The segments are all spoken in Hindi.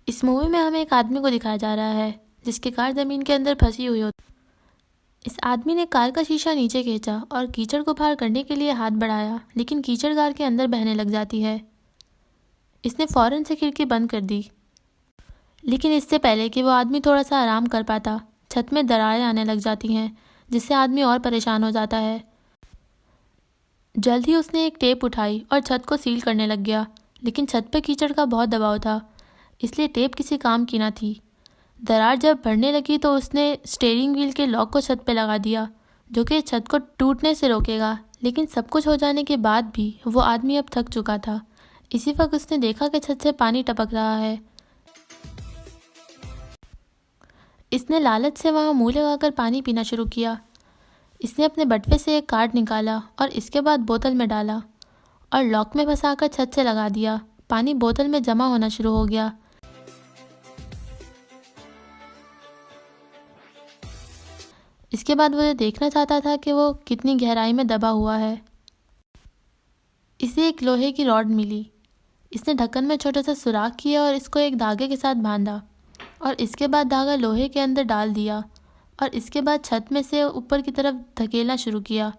इस मूवी में हमें एक आदमी को दिखाया जा रहा है जिसकी कार ज़मीन के अंदर फंसी हुई होती। इस आदमी ने कार का शीशा नीचे खींचा और कीचड़ को बाहर करने के लिए हाथ बढ़ाया, लेकिन कीचड़ कार के अंदर बहने लग जाती है। इसने फौरन से खिड़की बंद कर दी, लेकिन इससे पहले कि वो आदमी थोड़ा सा आराम कर पाता, छत में दरारें आने लग जाती हैं, जिससे आदमी और परेशान हो जाता है। जल्द ही उसने एक टेप उठाई और छत को सील करने लग गया, लेकिन छत पर कीचड़ का बहुत दबाव था, इसलिए टेप किसी काम की ना थी। दरार जब बढ़ने लगी तो उसने स्टीयरिंग व्हील के लॉक को छत पे लगा दिया, जो कि छत को टूटने से रोकेगा। लेकिन सब कुछ हो जाने के बाद भी वो आदमी अब थक चुका था। इसी वक्त उसने देखा कि छत से पानी टपक रहा है। इसने लालच से वहाँ मुंह लगाकर पानी पीना शुरू किया। इसने अपने बटुए से एक कार्ड निकाला और इसके बाद बोतल में डाला और लॉक में फंसाकर छत से लगा दिया। पानी बोतल में जमा होना शुरू हो गया। इसके बाद वो ये देखना चाहता था कि वो कितनी गहराई में दबा हुआ है। इसे एक लोहे की रॉड मिली। इसने ढक्कन में छोटा सा सुराख किया और इसको एक धागे के साथ बांधा और इसके बाद धागा लोहे के अंदर डाल दिया और इसके बाद छत में से ऊपर की तरफ धकेलना शुरू किया।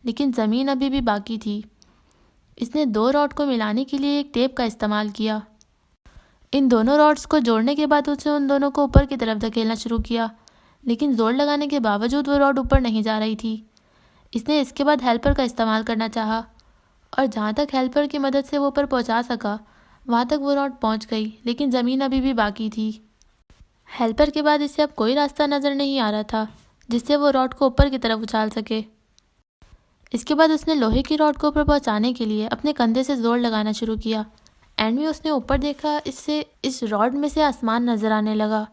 लेकिन ज़मीन अभी भी बाकी थी। इसने दो रॉड को मिलाने के लिए एक टेप का इस्तेमाल किया। इन दोनों रॉड्स को जोड़ने के बाद उसने उन दोनों को ऊपर की तरफ धकेलना शुरू किया, लेकिन जोर लगाने के बावजूद वो रॉड ऊपर नहीं जा रही थी। इसने इसके बाद हेल्पर का इस्तेमाल करना चाहा और जहाँ तक हेल्पर की मदद से वो ऊपर पहुँचा सका वहाँ तक वो रॉड पहुँच गई, लेकिन ज़मीन अभी भी बाकी थी। हेल्पर के बाद इसे अब कोई रास्ता नज़र नहीं आ रहा था जिससे वो रॉड को ऊपर की तरफ उछाल सके। इसके बाद उसने लोहे की रॉड को ऊपर पहुँचाने के लिए अपने कंधे से जोर लगाना शुरू किया। एंड में उसने ऊपर देखा, इससे इस रॉड में से आसमान नजर आने लगा।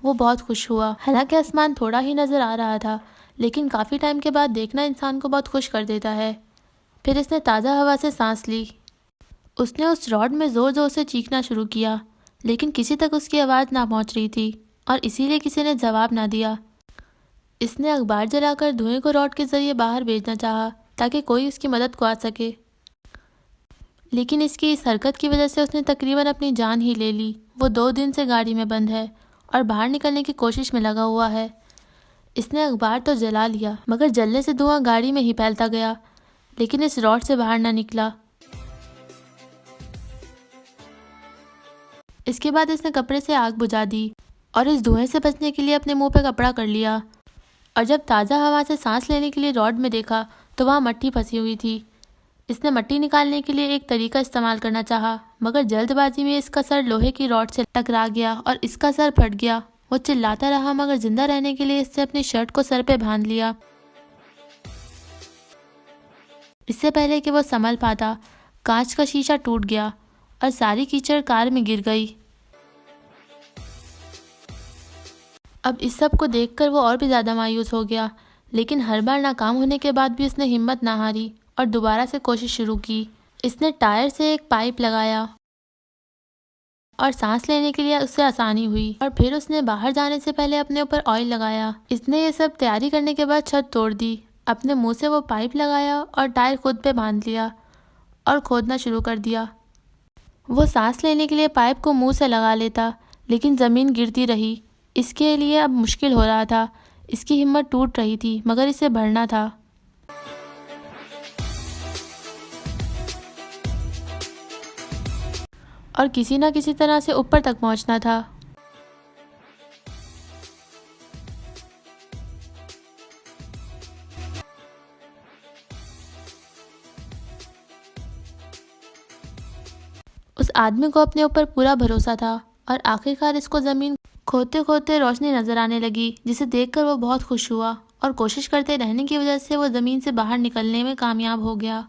वो बहुत खुश हुआ। हालांकि आसमान थोड़ा ही नजर आ रहा था, लेकिन काफ़ी टाइम के बाद देखना इंसान को बहुत खुश कर देता है। फिर इसने ताज़ा हवा से सांस ली। उसने उस रॉड में ज़ोर ज़ोर से चीखना शुरू किया, लेकिन किसी तक उसकी आवाज़ ना पहुंच रही थी और इसीलिए किसी ने जवाब ना दिया। इसने अखबार जलाकर धुएं को रॉड के ज़रिए बाहर भेजना चाहा ताकि कोई उसकी मदद को आ सके, लेकिन इसकी इस हरकत की वजह से उसने तकरीबन अपनी जान ही ले ली। वो 2 दिन से गाड़ी में बंद है और बाहर निकलने की कोशिश में लगा हुआ है। इसने अखबार तो जला लिया, मगर जलने से धुआं गाड़ी में ही फैलता गया, लेकिन इस रॉड से बाहर ना निकला। इसके बाद इसने कपड़े से आग बुझा दी और इस धुएं से बचने के लिए अपने मुंह पे कपड़ा कर लिया। और जब ताज़ा हवा से सांस लेने के लिए रॉड में देखा तो वहाँ मट्टी फंसी हुई थी। इसने मट्टी निकालने के लिए एक तरीका इस्तेमाल करना चाहा, मगर जल्दबाजी में इसका सर लोहे की रॉड से टकरा गया और इसका सर फट गया। वो चिल्लाता रहा, मगर जिंदा रहने के लिए इसने अपनी शर्ट को सर पे बांध लिया। इससे पहले कि वो संभल पाता, कांच का शीशा टूट गया और सारी कीचड़ कार में गिर गई। अब इस सब को देखकर वो और भी ज़्यादा मायूस हो गया, लेकिन हर बार नाकाम होने के बाद भी उसने हिम्मत ना हारी और दोबारा से कोशिश शुरू की। इसने टायर से एक पाइप लगाया और सांस लेने के लिए उससे आसानी हुई, और फिर उसने बाहर जाने से पहले अपने ऊपर ऑयल लगाया। इसने ये सब तैयारी करने के बाद छत तोड़ दी, अपने मुंह से वो पाइप लगाया और टायर खुद पे बांध लिया और खोदना शुरू कर दिया। वो सांस लेने के लिए पाइप को मुंह से लगा लेता, लेकिन ज़मीन गिरती रही। इसके लिए अब मुश्किल हो रहा था। इसकी हिम्मत टूट रही थी, मगर इसे बढ़ना था। और किसी न किसी तरह से ऊपर तक पहुंचना था। उस आदमी को अपने ऊपर पूरा भरोसा था और आखिरकार इसको ज़मीन खोदते खोदते रोशनी नज़र आने लगी, जिसे देखकर वो बहुत खुश हुआ और कोशिश करते रहने की वजह से वो ज़मीन से बाहर निकलने में कामयाब हो गया।